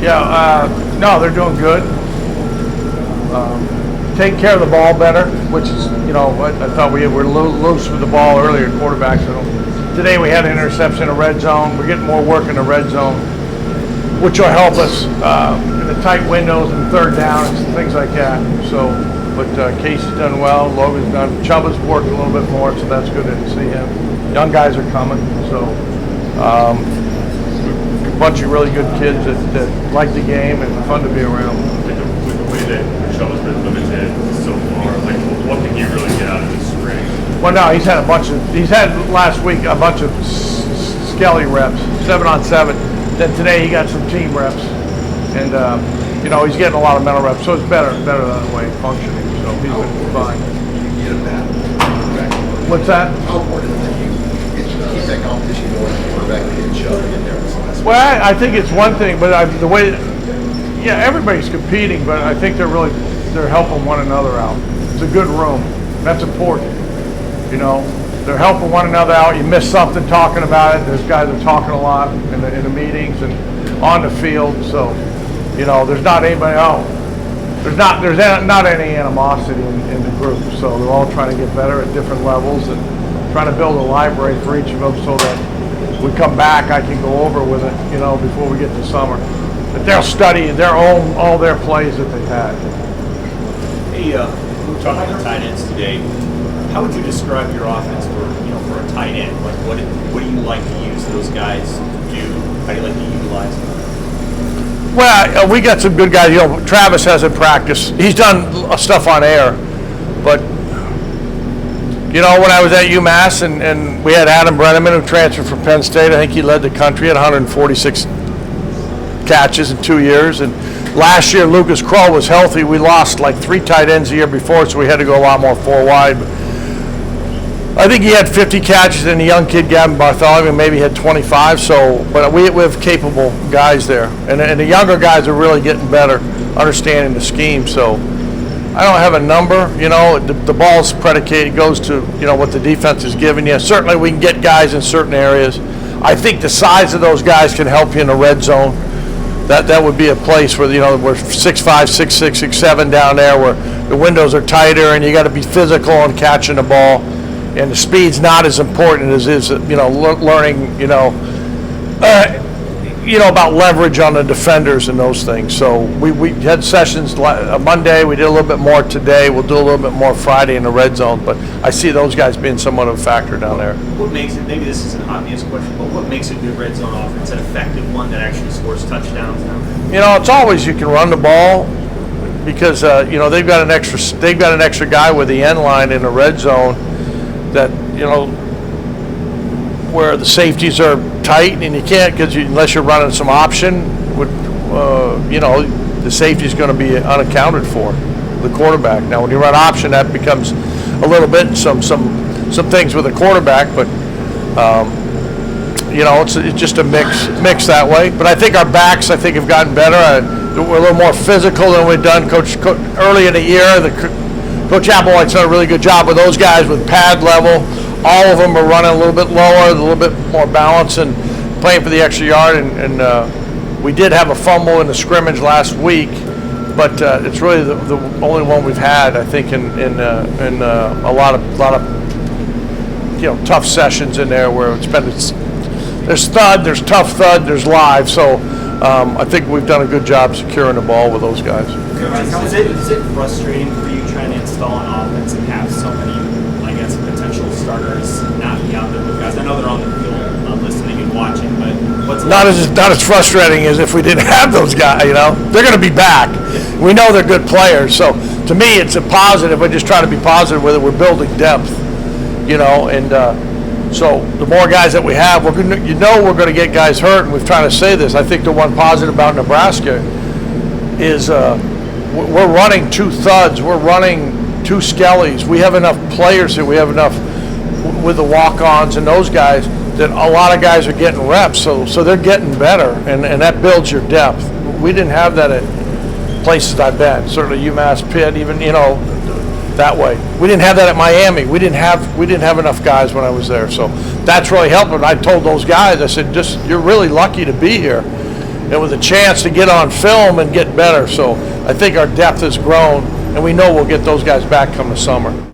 Yeah, no, they're doing good. Take care of the ball better, which is, I thought we were loose with the ball earlier, quarterbacks. Today we had an interception in the red zone. We're getting more work in the red zone, which will help us in the tight windows and third down and things like that. So, but Casey's done well. Logan's done. Chuba's worked a little bit more, so that's good to see him. Young guys are coming, so a bunch of really good kids that like the game and fun to be around. With the way that Chuba's been limited so far, what can you really get out of this spring? Well, no, he's had last week a bunch of skelly reps, 7-on-7. Then today he got some team reps, and he's getting a lot of mental reps, so it's better that way functioning. So he's been fine. What's that? How important is it that you keep that competition going and quarterback and get shoved in there? Well, I think it's one thing, but everybody's competing, but I think they're helping one another out. It's a good room. That's important. They're helping one another out. You miss something talking about it. There's guys that are talking a lot in the meetings and on the field. So, there's not anybody. There's not any animosity in the group. So they're all trying to get better at different levels and trying to build a library for each of them so that we come back, I can go over with it, before we get to summer. But they'll study all their plays that they've had. Hey, we're talking about tight ends today. How would you describe your offense for a tight end? Like, what do you like to use those guys to do? How do you like to utilize them? Well, we got some good guys. Travis hasn't practiced. He's done stuff on air, but when I was at UMass and we had Adam Brenneman who transferred from Penn State. I think he led the country at 146 catches in 2 years. And last year Lucas Kroll was healthy. We lost like 3 tight ends the year before, so we had to go a lot more 4 wide. I think he had 50 catches, and the young kid Gavin Bartholomew maybe had 25. So, but we have capable guys there, and the younger guys are really getting better, understanding the scheme. So, I don't have a number. The ball's predicated goes to what the defense is giving you. Certainly, we can get guys in certain areas. I think the size of those guys can help you in the red zone. That would be a place where we're 6'5", 6'6", 6'7" down there, where the windows are tighter, and you got to be physical and catching the ball. And the speed's not as important as is, learning, about leverage on the defenders and those things. So we had sessions Monday. We did a little bit more today. We'll do a little bit more Friday in the red zone. But I see those guys being somewhat of a factor down there. What makes it? Maybe this is an obvious question, but what makes a good red zone offense an effective one that actually scores touchdowns down there? It's always you can run the ball because they've got an extra guy with the end line in the red zone. That where the safeties are tight and you can't unless you're running some option, the safety's going to be unaccounted for, the quarterback. Now when you run option, that becomes a little bit some things with the quarterback, but it's just a mix that way. But I think our backs have gotten better. We're a little more physical than we've done. Coach early in the year, Coach Applewhite's done a really good job with those guys with pad level. All of them are running a little bit lower, a little bit more balance, and playing for the extra yard. And we did have a fumble in the scrimmage last week, but it's really the only one we've had, I think, in a lot of tough sessions in there where there's thud, there's tough thud, there's live. So I think we've done a good job securing the ball with those guys. Is it frustrating for you trying to install an offense and have so many, potential starters not be out there with guys? I know they're on the field listening and watching, but what's not as frustrating as if we didn't have those guys. They're going to be back. We know they're good players, so to me it's a positive. We're just trying to be positive with it. We're building depth, and so the more guys that we have, we're going to get guys hurt, and we've tried to say this. I think the one positive about Nebraska is we're running 2 thuds. We're running 2 skellies. We have enough players here. We have enough with the walk-ons and those guys that a lot of guys are getting reps. So they're getting better, and that builds your depth. We didn't have that at places I've been. Certainly UMass, Pitt, even that way. We didn't have that at Miami. We didn't have enough guys when I was there. So that's really helping. I told those guys, I said, you're really lucky to be here. and with a chance to get on film and get better. So I think our depth has grown, and we know we'll get those guys back come the summer.